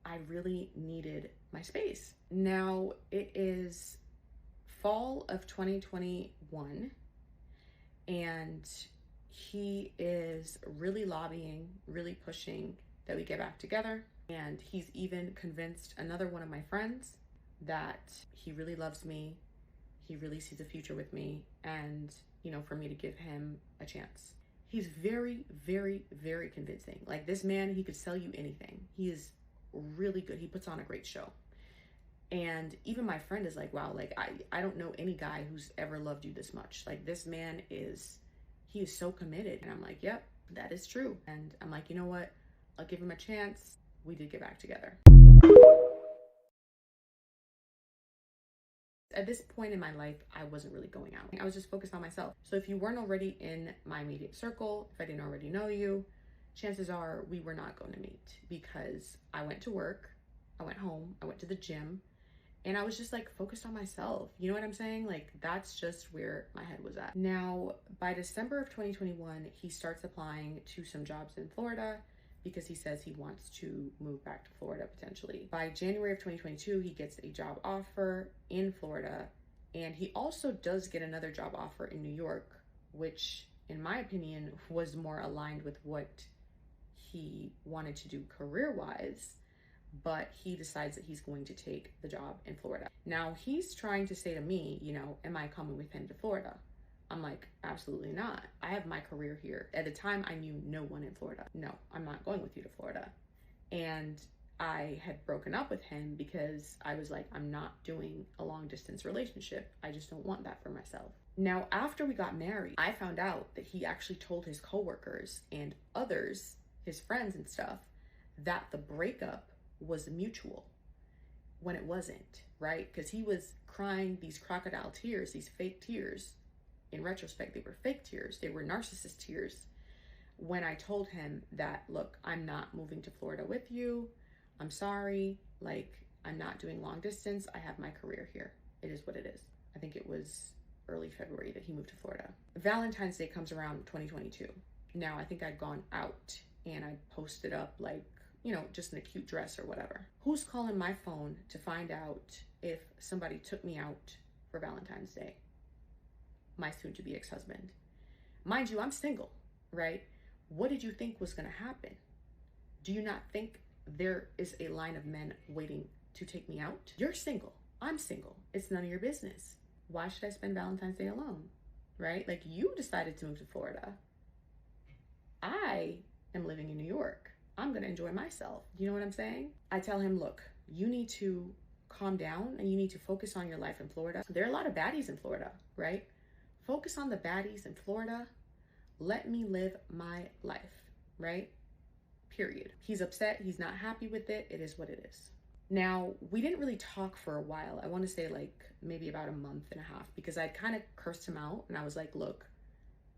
I really needed my space. Now it is fall of 2021, and he is really lobbying, really pushing that we get back together. And he's even convinced another one of my friends that he really loves me. He really sees a future with me, and, you know, for me to give him a chance. He's very, very, very convincing. Like, this man, he could sell you anything. He is really good. He puts on a great show. And even my friend is like, wow, like, I don't know any guy who's ever loved you this much. Like, this man he is so committed. And I'm like, yep, that is true. And I'm like, you know what? I'll give him a chance. We did get back together. At this point in my life, I wasn't really going out. I was just focused on myself. So if you weren't already in my immediate circle, if I didn't already know you, chances are we were not going to meet, because I went to work, I went home, I went to the gym, and I was just like focused on myself. You know what I'm saying? Like, that's just where my head was at. Now, by December of 2021, he starts applying to some jobs in Florida because he says he wants to move back to Florida potentially. By January of 2022, he gets a job offer in Florida, and he also does get another job offer in New York, which in my opinion, was more aligned with what he wanted to do career-wise, but he decides that he's going to take the job in Florida. Now, he's trying to say to me, you know, am I coming with him to Florida? I'm like, absolutely not. I have my career here. At the time, I knew no one in Florida. No, I'm not going with you to Florida. And I had broken up with him because I was like, I'm not doing a long distance relationship. I just don't want that for myself. Now, after we got married, I found out that he actually told his coworkers and others, his friends and stuff, that the breakup was mutual when it wasn't, right? Because he was crying these crocodile tears, these fake tears. In retrospect, they were fake tears. They were narcissist tears. When I told him that, look, I'm not moving to Florida with you. I'm sorry. Like, I'm not doing long distance. I have my career here. It is what it is. I think it was early February that he moved to Florida. Valentine's Day comes around 2022. Now, I think I'd gone out and I posted up like, you know, just in a cute dress or whatever. Who's calling my phone to find out if somebody took me out for Valentine's Day? My soon-to-be ex-husband. Mind you, I'm single, right? What did you think was gonna happen? Do you not think there is a line of men waiting to take me out? You're single, I'm single. It's none of your business. Why should I spend Valentine's Day alone, right? Like, you decided to move to Florida. I am living in New York. I'm gonna enjoy myself. You know what I'm saying? I tell him, look, you need to calm down and you need to focus on your life in Florida. There are a lot of baddies in Florida, right? Focus on the baddies in Florida. Let me live my life, right? Period. He's upset. He's not happy with it. It is what it is. Now, we didn't really talk for a while. I want to say like maybe about a month and a half, because I'd kind of cursed him out and I was like, look,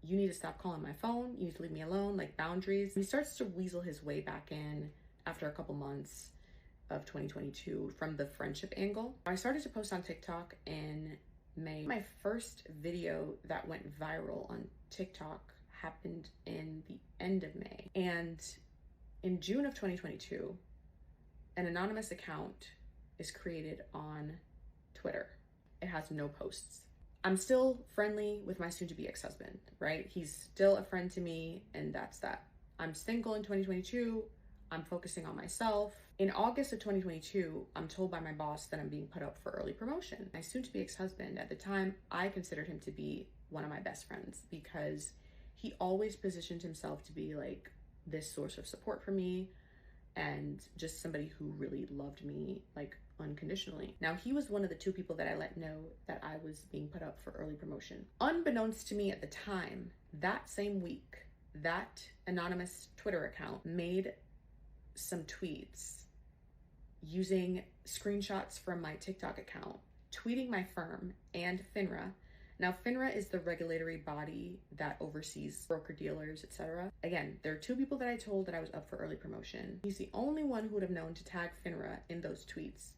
you need to stop calling my phone. You need to leave me alone, like boundaries. He starts to weasel his way back in after a couple months of 2022 from the friendship angle. I started to post on TikTok in May. My first video that went viral on TikTok happened in the end of May. And in June of 2022, an anonymous account is created on Twitter. It has no posts. I'm still friendly with my soon-to-be ex-husband, right? He's still a friend to me, and that's that. I'm single in 2022. I'm focusing on myself. In August of 2022, I'm told by my boss that I'm being put up for early promotion. My soon-to-be ex-husband, at the time, I considered him to be one of my best friends because he always positioned himself to be like this source of support for me and just somebody who really loved me like unconditionally. Now, he was one of the two people that I let know that I was being put up for early promotion. Unbeknownst to me at the time, that same week, that anonymous Twitter account made some tweets using screenshots from my TikTok account, tweeting my firm and FINRA. Now, FINRA is the regulatory body that oversees broker-dealers, etc. Again, there are two people that I told that I was up for early promotion. He's the only one who would have known to tag FINRA in those tweets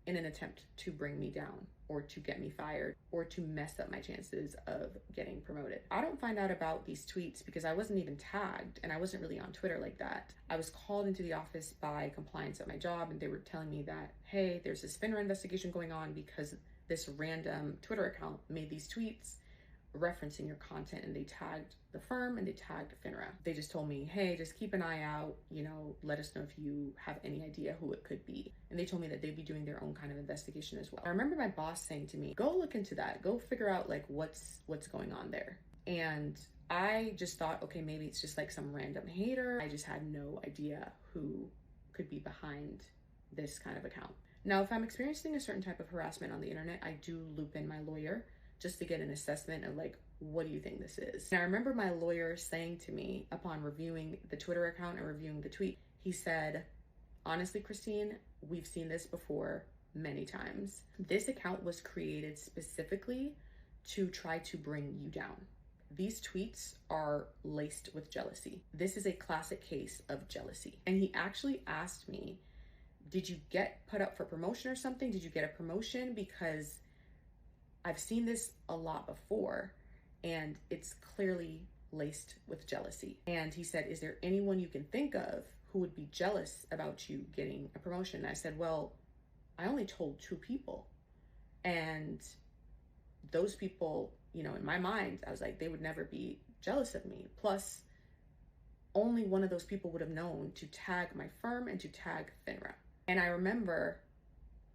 in an attempt to bring me down or to get me fired or to mess up my chances of getting promoted. I don't find out about these tweets because I wasn't even tagged and I wasn't really on Twitter like that. I was called into the office by compliance at my job and they were telling me that, hey, there's this FINRA investigation going on because this random Twitter account made these tweets referencing your content and they tagged the firm and they tagged FINRA. They just told me, hey, just keep an eye out, you know, let us know if you have any idea who it could be. And they told me that they'd be doing their own kind of investigation as well. I remember my boss saying to me, go look into that, go figure out like what's going on there. And I just thought, okay, maybe it's just like some random hater. I just had no idea who could be behind this kind of account. Now, if I'm experiencing a certain type of harassment on the internet, I do loop in my lawyer just to get an assessment of like, what do you think this is? And I remember my lawyer saying to me upon reviewing the Twitter account and reviewing the tweet, he said, honestly, Christine, we've seen this before many times. This account was created specifically to try to bring you down. These tweets are laced with jealousy. This is a classic case of jealousy. And he actually asked me, did you get put up for promotion or something? Did you get a promotion? Because I've seen this a lot before and it's clearly laced with jealousy. And he said, is there anyone you can think of who would be jealous about you getting a promotion? And I said, well, I only told 2 people. And those people, you know, in my mind, I was like, they would never be jealous of me. Plus, only one of those people would have known to tag my firm and to tag FINRA. And I remember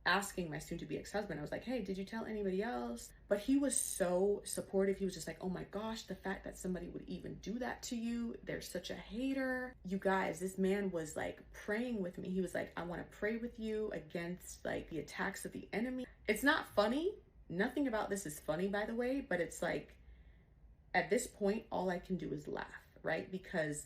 asking my soon-to-be ex-husband, I was like, hey, did you tell anybody else? But he was so supportive. He was just like, oh my gosh, the fact that somebody would even do that to you, they're such a hater. You guys, this man was like praying with me. He was like, I want to pray with you against like the attacks of the enemy. It's not funny. Nothing about this is funny, by the way, but it's like, at this point, all I can do is laugh, right? Because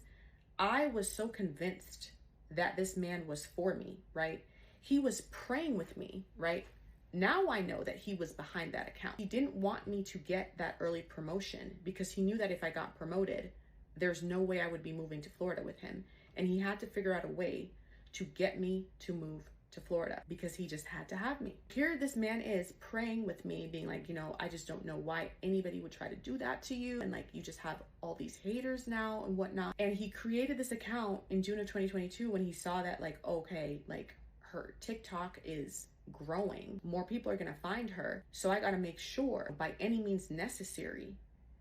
I was so convinced that this man was for me, right? He was praying with me, right? Now I know that he was behind that account. He didn't want me to get that early promotion because he knew that if I got promoted, there's no way I would be moving to Florida with him. And he had to figure out a way to get me to move to Florida because he just had to have me. Here this man is praying with me, being like, you know, I just don't know why anybody would try to do that to you. And like, you just have all these haters now and whatnot. And he created this account in June of 2022 when he saw that like, okay, like her TikTok is growing. More people are gonna find her. So I gotta make sure by any means necessary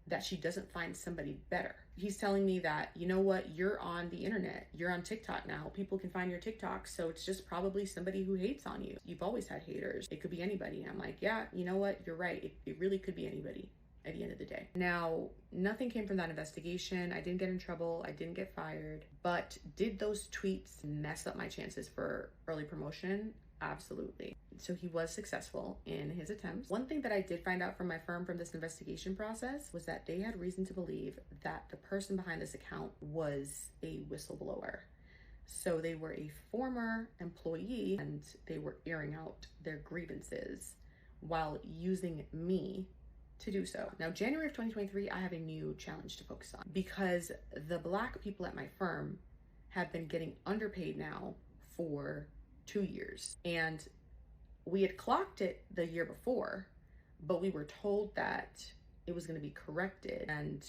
that she doesn't find somebody better. He's telling me that, you know what, you're on the internet, you're on TikTok now, people can find your TikTok, so it's just probably somebody who hates on you. You've always had haters. It could be anybody. And I'm like, yeah, you know what, you're right. It really could be anybody at the end of the day. Now, nothing came from that investigation. I didn't get in trouble. I didn't get fired. But did those tweets mess up my chances for early promotion? Absolutely. So he was successful in his attempts. One thing that I did find out from my firm from this investigation process was that they had reason to believe that the person behind this account was a whistleblower. So they were a former employee and they were airing out their grievances while using me to do so. Now, January of 2023, I have a new challenge to focus on because the Black people at my firm have been getting underpaid now for 2 years. And we had clocked it the year before, but we were told that it was going to be corrected and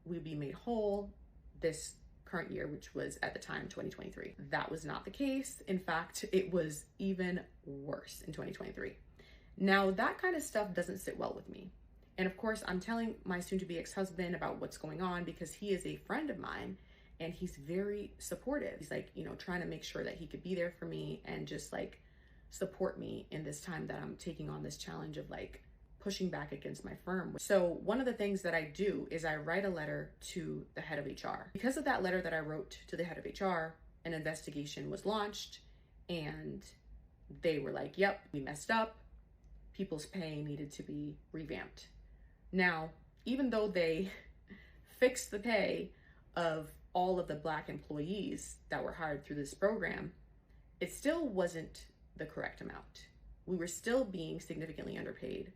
we'd be made whole this current year, which was at the time 2023. That was not the case. In fact, it was even worse in 2023. Now, that kind of stuff doesn't sit well with me. And of course, I'm telling my soon-to-be ex-husband about what's going on because he is a friend of mine and he's very supportive. He's like, you know, trying to make sure that he could be there for me and just like support me in this time that I'm taking on this challenge of like pushing back against my firm. So one of the things that I do is I write a letter to the head of HR. Because of that letter that I wrote to the head of HR, an investigation was launched and they were like, yep, we messed up. People's pay needed to be revamped. Now, even though they fixed the pay of all of the Black employees that were hired through this program, it still wasn't the correct amount. We were still being significantly underpaid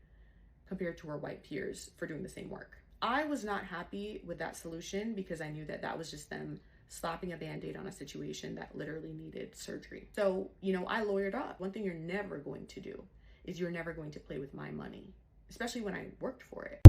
compared to our white peers for doing the same work. I was not happy with that solution because I knew that that was just them slapping a Band-Aid on a situation that literally needed surgery. So, you know, I lawyered up. One thing you're never going to do is you're never going to play with my money, especially when I worked for it.